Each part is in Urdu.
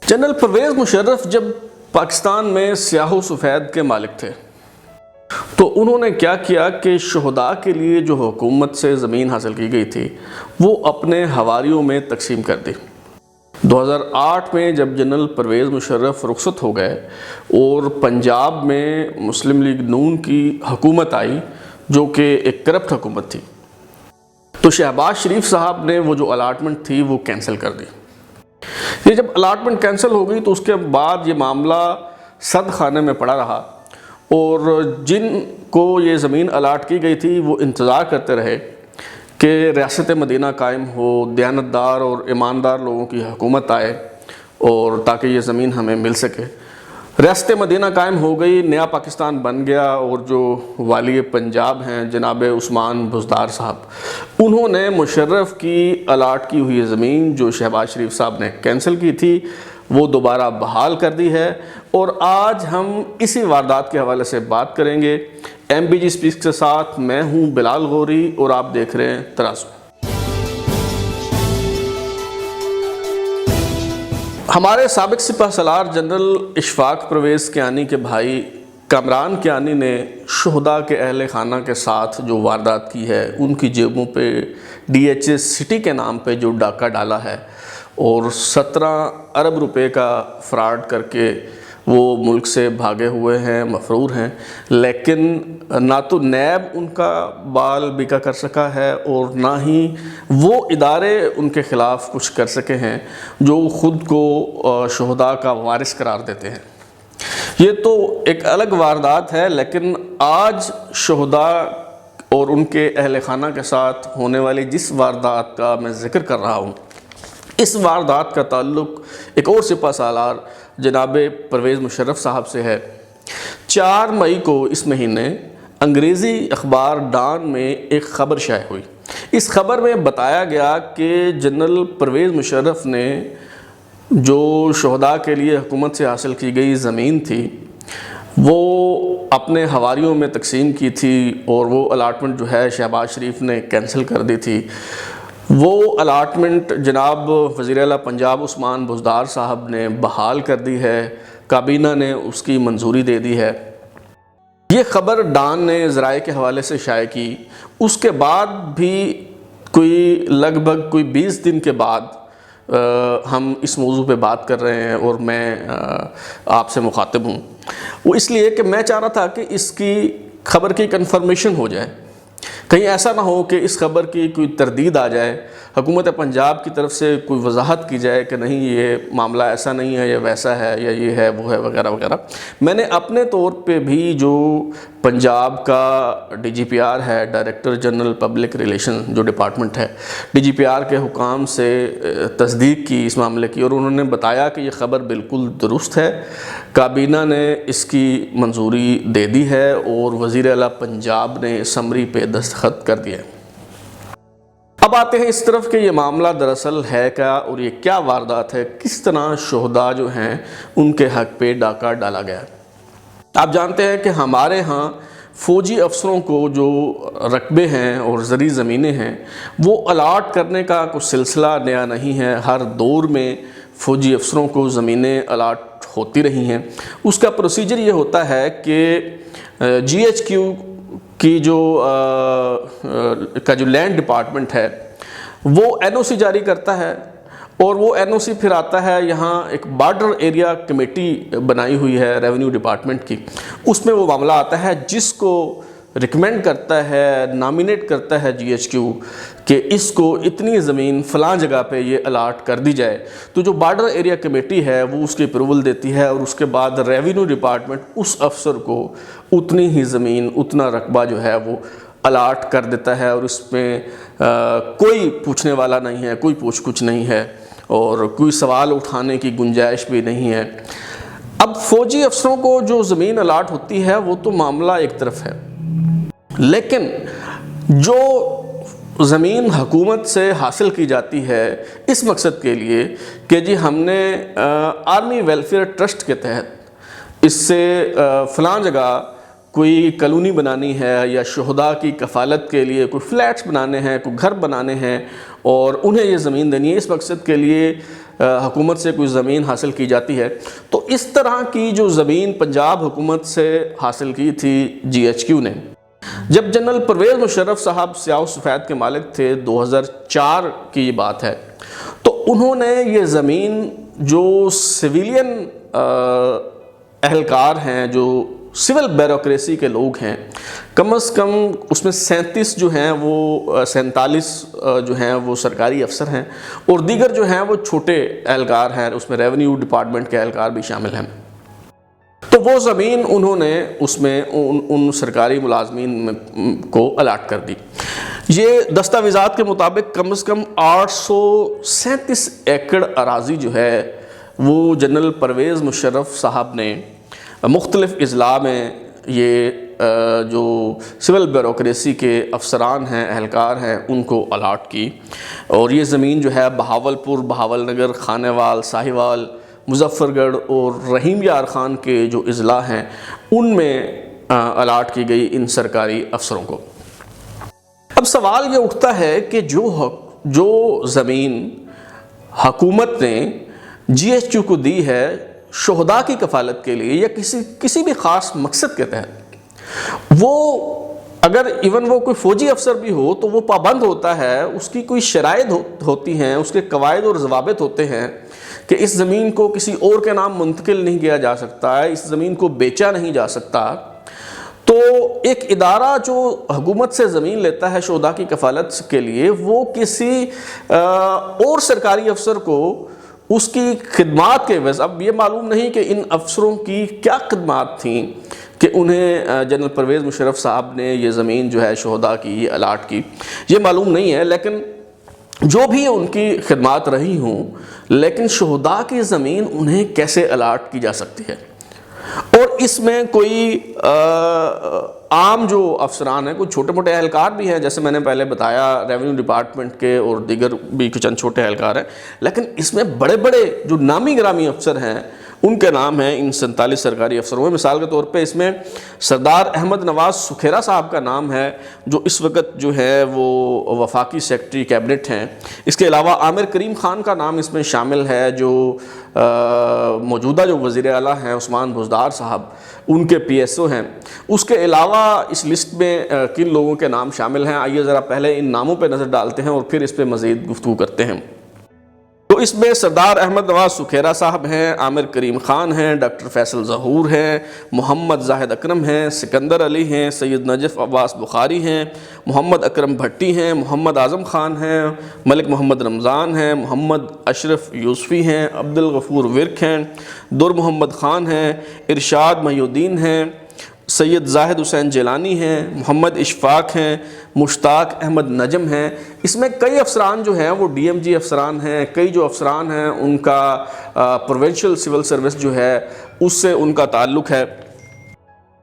جنرل پرویز مشرف جب پاکستان میں سیاہ و سفید کے مالک تھے تو انہوں نے کیا کیا کہ شہداء کے لیے جو حکومت سے زمین حاصل کی گئی تھی وہ اپنے حواریوں میں تقسیم کر دی۔ 2008 میں جب جنرل پرویز مشرف رخصت ہو گئے اور پنجاب میں مسلم لیگ نون کی حکومت آئی جو کہ ایک کرپٹ حکومت تھی، تو شہباز شریف صاحب نے وہ جو الاٹمنٹ تھی وہ کینسل کر دی۔ یہ جب الاٹمنٹ کینسل ہو گئی تو اس کے بعد یہ معاملہ سرد خانے میں پڑا رہا اور جن کو یہ زمین الاٹ کی گئی تھی وہ انتظار کرتے رہے کہ ریاست مدینہ قائم ہو، دیانتدار اور ایماندار لوگوں کی حکومت آئے اور تاکہ یہ زمین ہمیں مل سکے۔ ریاست مدینہ قائم ہو گئی، نیا پاکستان بن گیا، اور جو والی پنجاب ہیں جناب عثمان بزدار صاحب، انہوں نے مشرف کی الاٹ کی ہوئی زمین جو شہباز شریف صاحب نے کینسل کی تھی وہ دوبارہ بحال کر دی ہے، اور آج ہم اسی واردات کے حوالے سے بات کریں گے۔ ایم بی جی سپیکس کے ساتھ میں ہوں بلال غوری اور آپ دیکھ رہے ہیں ترازو۔ ہمارے سابق سپہ سالار جنرل اشفاق پرویز کیانی کے بھائی کامران کیانی نے شہداء کے اہل خانہ کے ساتھ جو واردات کی ہے، ان کی جیبوں پہ ڈی ایچ ایس سٹی کے نام پہ جو ڈاکہ ڈالا ہے اور 17 ارب روپے کا فراڈ کر کے وہ ملک سے بھاگے ہوئے ہیں، مفرور ہیں، لیکن نہ تو نیب ان کا بال بیکا کر سکا ہے اور نہ ہی وہ ادارے ان کے خلاف کچھ کر سکے ہیں جو خود کو شہداء کا وارث قرار دیتے ہیں۔ یہ تو ایک الگ واردات ہے، لیکن آج شہداء اور ان کے اہل خانہ کے ساتھ ہونے والی جس واردات کا میں ذکر کر رہا ہوں، اس واردات کا تعلق ایک اور سپہ سالار جناب پرویز مشرف صاحب سے ہے۔ 4 مئی کو اس مہینے انگریزی اخبار ڈان میں ایک خبر شائع ہوئی۔ اس خبر میں بتایا گیا کہ جنرل پرویز مشرف نے جو شہداء کے لیے حکومت سے حاصل کی گئی زمین تھی وہ اپنے حواریوں میں تقسیم کی تھی، اور وہ الاٹمنٹ جو ہے شہباز شریف نے کینسل کر دی تھی۔ وہ الاٹمنٹ جناب وزیر اعلیٰ پنجاب عثمان بزدار صاحب نے بحال کر دی ہے، کابینہ نے اس کی منظوری دے دی ہے۔ یہ خبر ڈان نے ذرائع کے حوالے سے شائع کی۔ اس کے بعد بھی لگ بھگ 20 دن کے بعد ہم اس موضوع پہ بات کر رہے ہیں اور میں آپ سے مخاطب ہوں۔ وہ اس لیے کہ میں چاہ رہا تھا کہ اس کی خبر کی کنفرمیشن ہو جائے، کہیں ایسا نہ ہو کہ اس خبر کی کوئی تردید آ جائے، حکومت پنجاب کی طرف سے کوئی وضاحت کی جائے کہ نہیں یہ معاملہ ایسا نہیں ہے، یہ ویسا ہے، یا یہ ہے وہ ہے وغیرہ وغیرہ۔ میں نے اپنے طور پہ بھی جو پنجاب کا ڈی جی پی آر ہے، ڈائریکٹر جنرل پبلک ریلیشن جو ڈپارٹمنٹ ہے، ڈی جی پی آر کے حکام سے تصدیق کی اس معاملے کی، اور انہوں نے بتایا کہ یہ خبر بالکل درست ہے، کابینہ نے اس کی منظوری دے دی ہے اور وزیر اعلیٰ پنجاب نے سمری پہ دستخط کر دیا۔ اب آتے ہیں اس طرف کہ یہ معاملہ دراصل ہے کیا اور یہ کیا واردات ہے، کس طرح شہداء جو ہیں ان کے حق پہ ڈاکہ ڈالا گیا۔ آپ جانتے ہیں کہ ہمارے ہاں فوجی افسروں کو جو رقبے ہیں اور زرعی زمینیں ہیں وہ الاٹ کرنے کا کوئی سلسلہ نیا نہیں ہے۔ ہر دور میں فوجی افسروں کو زمینیں الاٹ ہوتی رہی ہیں۔ اس کا پروسیجر یہ ہوتا ہے کہ جی ایچ کیو کی جو لینڈ ڈپارٹمنٹ ہے وہ این او سی جاری کرتا ہے، اور وہ این او سی پھر آتا ہے یہاں ایک بارڈر ایریا کمیٹی بنائی ہوئی ہے ریونیو ڈپارٹمنٹ کی، اس میں وہ معاملہ آتا ہے جس کو ریکمینڈ کرتا ہے، نامینیٹ کرتا ہے جی ایچ کیو کہ اس کو اتنی زمین فلاں جگہ پہ یہ الاٹ کر دی جائے، تو جو بارڈر ایریا کمیٹی ہے وہ اس کی اپروول دیتی ہے، اور اس کے بعد ریونیو ڈپارٹمنٹ اس افسر کو اتنی ہی زمین، اتنا رقبہ جو ہے وہ الاٹ کر دیتا ہے، اور اس میں کوئی پوچھنے والا نہیں ہے، کوئی پوچھ کچھ نہیں ہے، اور کوئی سوال اٹھانے کی گنجائش بھی نہیں ہے۔ اب فوجی افسروں کو جو زمین الاٹ ہوتی ہے وہ تو معاملہ ایک طرف ہے، لیکن جو زمین حکومت سے حاصل کی جاتی ہے اس مقصد کے لیے کہ جی ہم نے آرمی ویلفیئر ٹرسٹ کے تحت اس سے فلاں جگہ کوئی کالونی بنانی ہے، یا شہداء کی کفالت کے لیے کوئی فلیٹس بنانے ہیں، کوئی گھر بنانے ہیں اور انہیں یہ زمین دینی ہے، اس مقصد کے لیے حکومت سے کوئی زمین حاصل کی جاتی ہے تو اس طرح کی جو زمین پنجاب حکومت سے حاصل کی تھی جی ایچ کیو نے. جب جنرل پرویز مشرف صاحب سیاہ و سفید کے مالک تھے، 2004 کی یہ بات ہے، تو انہوں نے یہ زمین جو سویلین اہلکار ہیں، جو سول بیوروکریسی کے لوگ ہیں، کم از کم اس میں 37 جو ہیں وہ 47 جو ہیں وہ سرکاری افسر ہیں اور دیگر جو ہیں وہ چھوٹے اہلکار ہیں، اس میں ریونیو ڈپارٹمنٹ کے اہلکار بھی شامل ہیں. تو وہ زمین انہوں نے اس میں ان سرکاری ملازمین کو الاٹ کر دی. یہ دستاویزات کے مطابق کم از کم 837 ایکڑ اراضی جو ہے وہ جنرل پرویز مشرف صاحب نے مختلف اضلاع میں یہ جو سول بیوروکریسی کے افسران ہیں، اہلکار ہیں، ان کو الاٹ کی. اور یہ زمین جو ہے بہاولپور، بہاول نگر، خانیوال، ساہیوال، مظفر گڑھ اور رحیم یار خان کے جو اضلاع ہیں ان میں الاٹ کی گئی ان سرکاری افسروں کو. اب سوال یہ اٹھتا ہے کہ جو زمین حکومت نے جی ایچ کیو کو دی ہے شہداء کی کفالت کے لیے یا کسی بھی خاص مقصد کے تحت، وہ اگر ایون وہ کوئی فوجی افسر بھی ہو تو وہ پابند ہوتا ہے، اس کی کوئی شرائط ہوتی ہیں، اس کے قواعد اور ضوابط ہوتے ہیں کہ اس زمین کو کسی اور کے نام منتقل نہیں کیا جا سکتا ہے، اس زمین کو بیچا نہیں جا سکتا. تو ایک ادارہ جو حکومت سے زمین لیتا ہے شہداء کی کفالت کے لیے، وہ کسی اور سرکاری افسر کو اس کی خدمات کے وجہ، اب یہ معلوم نہیں کہ ان افسروں کی کیا خدمات تھیں کہ انہیں جنرل پرویز مشرف صاحب نے یہ زمین جو ہے شہداء کی الاٹ کی، یہ معلوم نہیں ہے. لیکن جو بھی ان کی خدمات رہی ہوں، لیکن شہداء کی زمین انہیں کیسے الاٹ کی جا سکتی ہے؟ اور اس میں کوئی عام جو افسران ہیں، کوئی چھوٹے موٹے اہلکار بھی ہیں، جیسے میں نے پہلے بتایا ریونیو ڈپارٹمنٹ کے اور دیگر بھی چند چھوٹے اہلکار ہیں، لیکن اس میں بڑے بڑے جو نامی گرامی افسر ہیں ان کے نام ہیں ان 47 سرکاری افسروں میں. مثال کے طور پہ اس میں سردار احمد نواز سکھیرا صاحب کا نام ہے، جو اس وقت جو ہے وہ وفاقی سیکرٹری کیبنٹ ہیں. اس کے علاوہ عامر کریم خان کا نام اس میں شامل ہے، جو موجودہ جو وزیر اعلیٰ ہیں عثمان بزدار صاحب، ان کے پی ایس او ہیں. اس کے علاوہ اس لسٹ میں کن لوگوں کے نام شامل ہیں، آئیے ذرا پہلے ان ناموں پہ نظر ڈالتے ہیں اور پھر اس پہ مزید گفتگو کرتے ہیں. تو اس میں سردار احمد نواز سکھیرا صاحب ہیں، عامر کریم خان ہیں، ڈاکٹر فیصل ظہور ہیں، محمد زاہد اکرم ہیں، سکندر علی ہیں، سید نجف عباس بخاری ہیں، محمد اکرم بھٹی ہیں، محمد اعظم خان ہیں، ملک محمد رمضان ہیں، محمد اشرف یوسفی ہیں، عبد الغفور ورک ہیں، در محمد خان ہیں، ارشاد محی الدین ہیں، سید زاہد حسین جیلانی ہیں، محمد اشفاق ہیں، مشتاق احمد نجم ہیں. اس میں کئی افسران جو ہیں وہ ڈی ایم جی افسران ہیں، کئی جو افسران ہیں ان کا پروونشل سول سروس جو ہے اس سے ان کا تعلق ہے.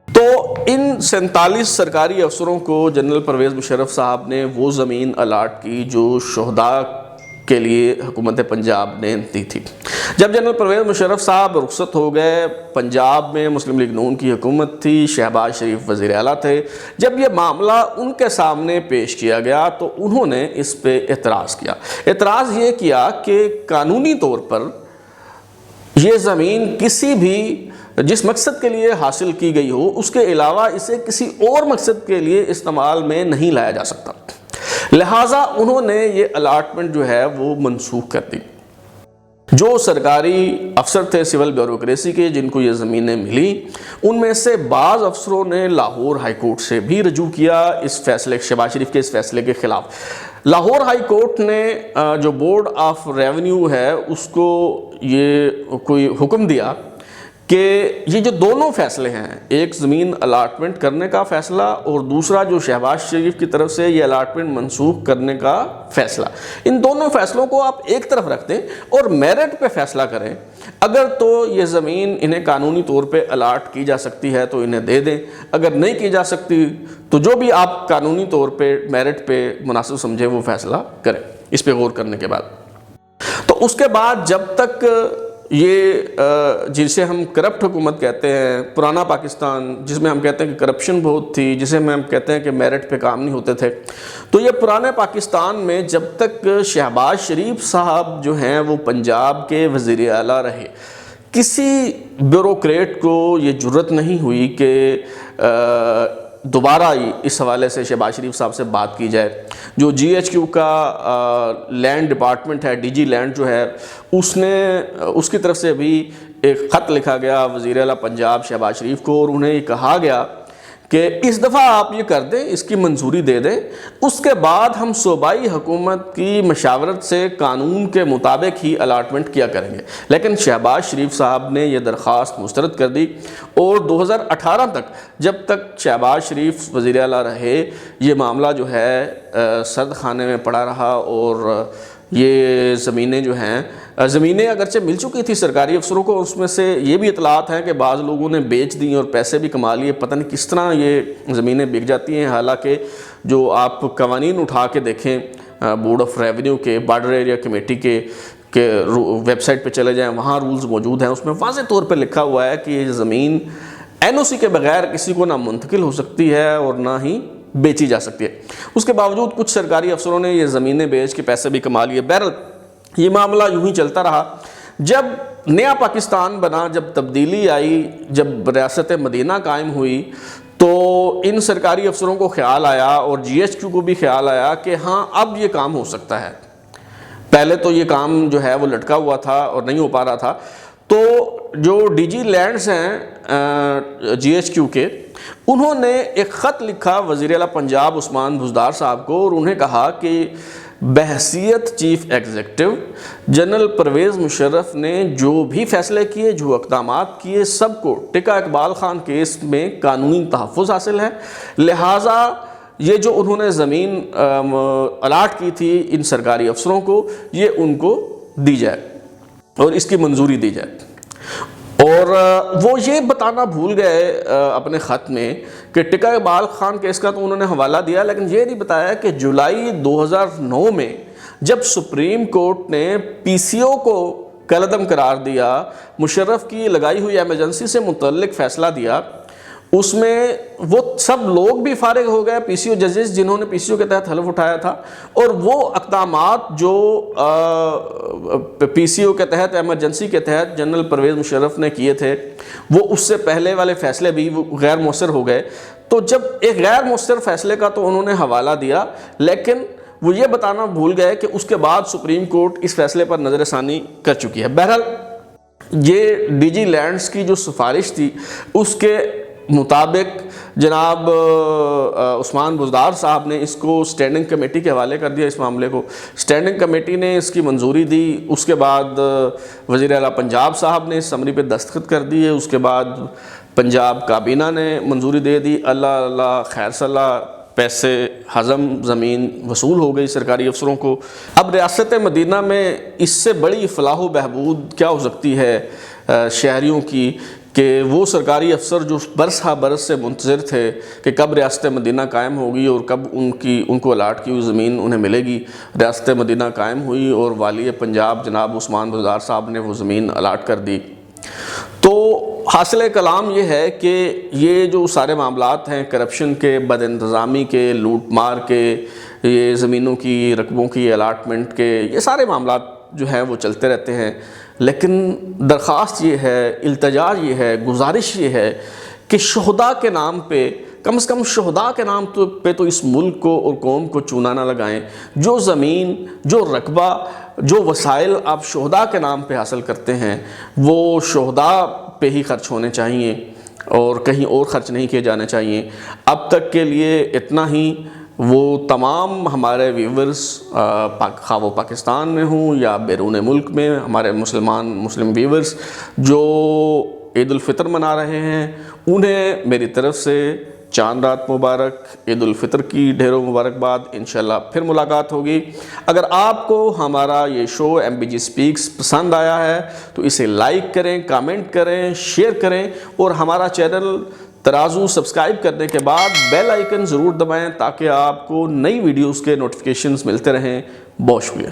تو ان 47 سرکاری افسروں کو جنرل پرویز مشرف صاحب نے وہ زمین الاٹ کی جو شہداء کے لیے حکومت پنجاب نے دی تھی. جب جنرل پرویز مشرف صاحب رخصت ہو گئے، پنجاب میں مسلم لیگ نون کی حکومت تھی، شہباز شریف وزیر اعلیٰ تھے. جب یہ معاملہ ان کے سامنے پیش کیا گیا تو انہوں نے اس پہ اعتراض کیا. اعتراض یہ کیا کہ قانونی طور پر یہ زمین کسی بھی جس مقصد کے لیے حاصل کی گئی ہو، اس کے علاوہ اسے کسی اور مقصد کے لیے استعمال میں نہیں لایا جا سکتا. لہٰذا انہوں نے یہ الاٹمنٹ جو ہے وہ منسوخ کر دی. جو سرکاری افسر تھے سول بیوروکریسی کے جن کو یہ زمینیں ملی، ان میں سے بعض افسروں نے لاہور ہائی کورٹ سے بھی رجوع کیا اس فیصلے، شہباز شریف کے اس فیصلے کے خلاف. لاہور ہائی کورٹ نے جو بورڈ آف ریونیو ہے اس کو یہ کوئی حکم دیا کہ یہ جو دونوں فیصلے ہیں، ایک زمین الاٹمنٹ کرنے کا فیصلہ اور دوسرا جو شہباز شریف کی طرف سے یہ الاٹمنٹ منسوخ کرنے کا فیصلہ، ان دونوں فیصلوں کو آپ ایک طرف رکھ دیں اور میرٹ پہ فیصلہ کریں. اگر تو یہ زمین انہیں قانونی طور پہ الاٹ کی جا سکتی ہے تو انہیں دے دیں، اگر نہیں کی جا سکتی تو جو بھی آپ قانونی طور پہ میرٹ پہ مناسب سمجھیں وہ فیصلہ کریں اس پہ غور کرنے کے بعد. تو اس کے بعد جب تک یہ جسے ہم کرپٹ حکومت کہتے ہیں، پرانا پاکستان جس میں ہم کہتے ہیں کہ کرپشن بہت تھی، جسے ہم کہتے ہیں کہ میرٹ پہ کام نہیں ہوتے تھے، تو یہ پرانے پاکستان میں جب تک شہباز شریف صاحب جو ہیں وہ پنجاب کے وزیر اعلیٰ رہے، کسی بیوروکریٹ کو یہ جرت نہیں ہوئی کہ دوبارہ اس حوالے سے شہباز شریف صاحب سے بات کی جائے۔ جو جی ایچ کیو کا لینڈ ڈپارٹمنٹ ہے، ڈی جی لینڈ جو ہے، اس کی طرف سے بھی ایک خط لکھا گیا وزیر اعلیٰ پنجاب شہباز شریف کو، اور انہیں یہ کہا گیا کہ اس دفعہ آپ یہ کر دیں، اس کی منظوری دے دیں، اس کے بعد ہم صوبائی حکومت کی مشاورت سے قانون کے مطابق ہی الاٹمنٹ کیا کریں گے۔ لیکن شہباز شریف صاحب نے یہ درخواست مسترد کر دی، اور 2018 تک جب تک شہباز شریف وزیر اعلیٰ رہے، یہ معاملہ جو ہے سرد خانے میں پڑا رہا، اور یہ زمینیں جو ہیں، زمینیں اگرچہ مل چکی تھی سرکاری افسروں کو، اس میں سے یہ بھی اطلاعات ہیں کہ بعض لوگوں نے بیچ دیں اور پیسے بھی کما لیے، پتہ نہیں کس طرح یہ زمینیں بک جاتی ہیں۔ حالانکہ جو آپ قوانین اٹھا کے دیکھیں بورڈ آف ریونیو کے، بارڈر ایریا کمیٹی کے ویب سائٹ پہ چلے جائیں، وہاں رولز موجود ہیں، اس میں واضح طور پہ لکھا ہوا ہے کہ یہ زمین این او سی کے بغیر کسی کو نہ منتقل ہو سکتی ہے اور نہ ہی بیچی جا سکتی ہے۔ اس کے باوجود کچھ سرکاری افسروں نے یہ زمینیں بیچ کے پیسے بھی کما لیے۔ بہرحال یہ معاملہ یوں ہی چلتا رہا۔ جب نیا پاکستان بنا، جب تبدیلی آئی، جب ریاست مدینہ قائم ہوئی، تو ان سرکاری افسروں کو خیال آیا، اور جی ایچ کیو کو بھی خیال آیا کہ ہاں اب یہ کام ہو سکتا ہے۔ پہلے تو یہ کام جو ہے وہ لٹکا ہوا تھا اور نہیں ہو پا رہا تھا، تو جو ڈی جی لینڈز ہیں جی ایچ کیو کے، انہوں نے ایک خط لکھا وزیر اعلیٰ پنجاب عثمان بزدار صاحب کو، اور انہیں کہا کہ بحیثیت chief executive general Pervez Musharraf نے جو بھی فیصلے کیے، جو اقدامات کیے، سب کو ٹکا اقبال خان کیس میں قانونی تحفظ حاصل ہے، لہٰذا یہ جو انہوں نے زمین الاٹ کی تھی ان سرکاری افسروں کو، یہ ان کو دی جائے اور اس کی منظوری دی جائے۔ اور وہ یہ بتانا بھول گئے اپنے خط میں کہ ٹکا اقبال خان کیس کا تو انہوں نے حوالہ دیا، لیکن یہ نہیں بتایا کہ جولائی 2009 میں جب سپریم کورٹ نے پی سی او کو کالعدم قرار دیا، مشرف کی لگائی ہوئی ایمرجنسی سے متعلق فیصلہ دیا، اس میں وہ سب لوگ بھی فارغ ہو گئے، پی سی او ججز جنہوں نے پی سی او کے تحت حلف اٹھایا تھا، اور وہ اقدامات جو پی سی او کے تحت، ایمرجنسی کے تحت جنرل پرویز مشرف نے کیے تھے، وہ اس سے پہلے والے فیصلے بھی غیر مؤثر ہو گئے۔ تو جب ایک غیر مؤثر فیصلے کا تو انہوں نے حوالہ دیا، لیکن وہ یہ بتانا بھول گئے کہ اس کے بعد سپریم کورٹ اس فیصلے پر نظر ثانی کر چکی ہے۔ بہرحال یہ ڈی جی لینڈز کی جو سفارش تھی، اس کے مطابق جناب عثمان بزدار صاحب نے اس کو اسٹینڈنگ کمیٹی کے حوالے کر دیا۔ اس معاملے کو اسٹینڈنگ کمیٹی نے اس کی منظوری دی، اس کے بعد وزیر اعلیٰ پنجاب صاحب نے اس سمری پہ دستخط کر دیے، اس کے بعد پنجاب کابینہ نے منظوری دے دی۔ اللہ خیر صلاح، پیسے ہضم، زمین وصول ہو گئی سرکاری افسروں کو۔ اب ریاست مدینہ میں اس سے بڑی فلاح و بہبود کیا ہو سکتی ہے شہریوں کی، کہ وہ سرکاری افسر جو برس ہا برس سے منتظر تھے کہ کب ریاست مدینہ قائم ہوگی اور کب ان کو الاٹ کی ہوئی زمین انہیں ملے گی، ریاست مدینہ قائم ہوئی اور والی پنجاب جناب عثمان بزدار صاحب نے وہ زمین الاٹ کر دی۔ تو حاصل کلام یہ ہے کہ یہ جو سارے معاملات ہیں کرپشن کے، بد انتظامی کے، لوٹ مار کے، یہ زمینوں کی، رقبوں کی الاٹمنٹ کے، یہ سارے معاملات جو ہیں وہ چلتے رہتے ہیں، لیکن درخواست یہ ہے، التجا یہ ہے، گزارش یہ ہے کہ شہداء کے نام پہ، کم از کم شہداء کے نام پہ تو اس ملک کو اور قوم کو چونا نہ لگائیں۔ جو زمین، جو رقبہ، جو وسائل آپ شہداء کے نام پہ حاصل کرتے ہیں، وہ شہداء پہ ہی خرچ ہونے چاہیے اور کہیں اور خرچ نہیں کیے جانے چاہیے۔ اب تک کے لیے اتنا ہی۔ وہ تمام ہمارے ویورز، خواہ وہ پاکستان میں ہوں یا بیرون ملک میں، ہمارے مسلم ویورز جو عید الفطر منا رہے ہیں، انہیں میری طرف سے چاند رات مبارک، عید الفطر کی ڈھیروں مبارکباد۔ انشاءاللہ پھر ملاقات ہوگی۔ اگر آپ کو ہمارا یہ شو ایم بی جی سپیکس پسند آیا ہے تو اسے لائک کریں، کامنٹ کریں، شیئر کریں، اور ہمارا چینل ترازو سبسکرائب کرنے کے بعد بیل آئیکن ضرور دبائیں تاکہ آپ کو نئی ویڈیوز کے نوٹیفیکیشنز ملتے رہیں۔ بہت شکریہ۔